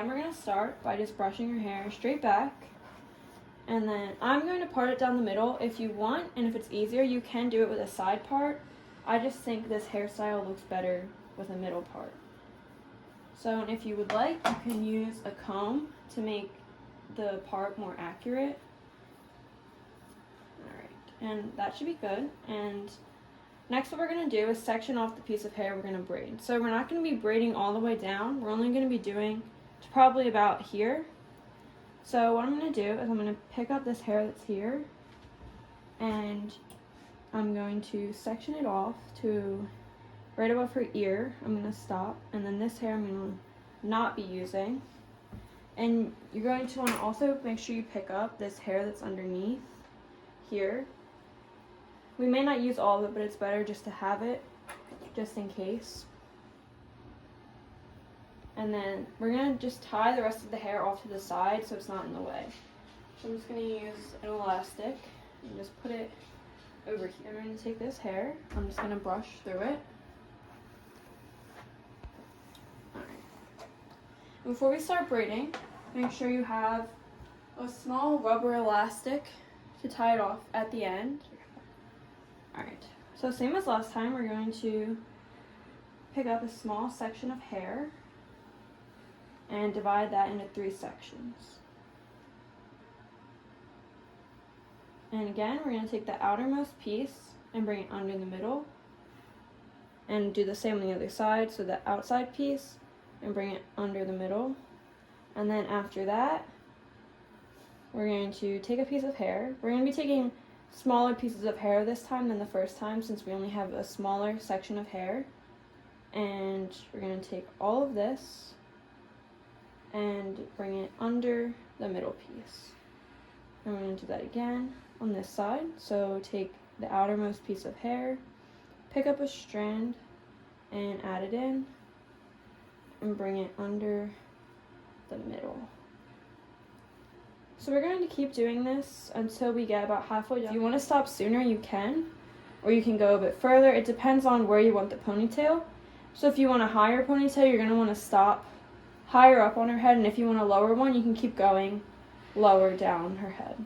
And we're going to start by just brushing your hair straight back. And then I'm going to part it down the middle if you want, and if it's easier, you can do it with a side part. I just think this hairstyle looks better with a middle part. So if you would like, you can use a comb to make the part more accurate. Alright, and that should be good. And next what we're going to do is section off the piece of hair we're going to braid. So we're not going to be braiding all the way down. We're only going to be doing to probably about here. So what I'm going to do is I'm going to pick up this hair that's here, and I'm going to section it off to right above her ear. I'm going to stop, and then this hair I'm going to not be using. And you're going to want to also make sure you pick up this hair that's underneath here. We may not use all of it, but it's better just to have it, just in case. And then we're going to just tie the rest of the hair off to the side so it's not in the way. So I'm just going to use an elastic and just put it over here. I'm going to take this hair, I'm just going to brush through it. Alright. Before we start braiding, make sure you have a small rubber elastic to tie it off at the end. Alright, so same as last time, we're going to pick up a small section of hair and divide that into 3 sections. And again, we're going to take the outermost piece and bring it under the middle, and do the same on the other side, so the outside piece and bring it under the middle. And then after that, we're going to take a piece of hair. We're going to be taking smaller pieces of hair this time than the first time, since we only have a smaller section of hair. And we're going to take all of this and bring it under the middle piece. And we're going to do that again on this side. So take the outermost piece of hair, pick up a strand and add it in, and bring it under the middle. So we're going to keep doing this until we get about halfway down. If you want to stop sooner, you can, or you can go a bit further. It depends on where you want the ponytail. So if you want a higher ponytail, you're going to want to stop higher up on her head, and if you want a lower one, you can keep going lower down her head.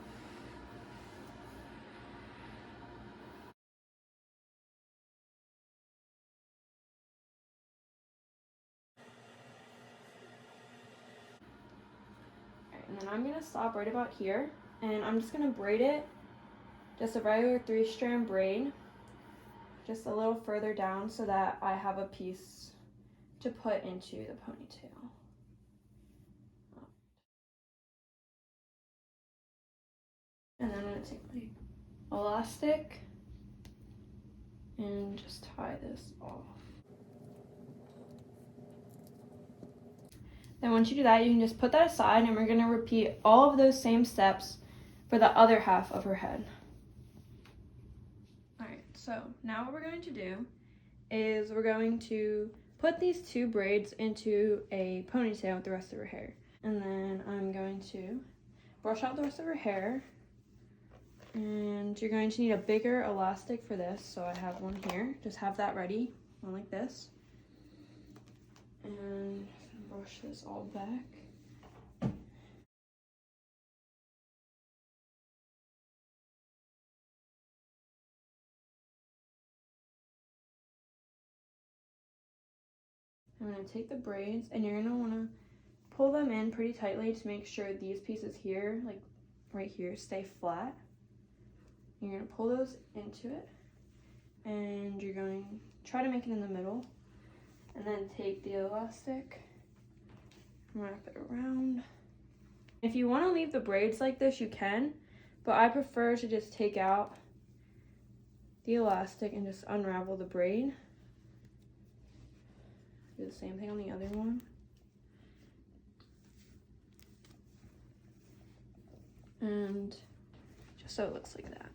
Alright, and then I'm going to stop right about here, and I'm just going to braid it, just a regular 3-strand braid, just a little further down so that I have a piece to put into the ponytail. And then I'm going to take my elastic and just tie this off. Then once you do that, you can just put that aside, and we're going to repeat all of those same steps for the other half of her head. Alright, so now what we're going to do is we're going to put these 2 braids into a ponytail with the rest of her hair. And then I'm going to brush out the rest of her hair. And you're going to need a bigger elastic for this, so I have one here. Just have that ready, one like this. And brush this all back. I'm going to take the braids, and you're going to want to pull them in pretty tightly to make sure these pieces here, like right here, stay flat. You're going to pull those into it, and you're going to try to make it in the middle, and then take the elastic, wrap it around. If you want to leave the braids like this, you can, but I prefer to just take out the elastic and just unravel the braid. Do the same thing on the other one. And just so it looks like that.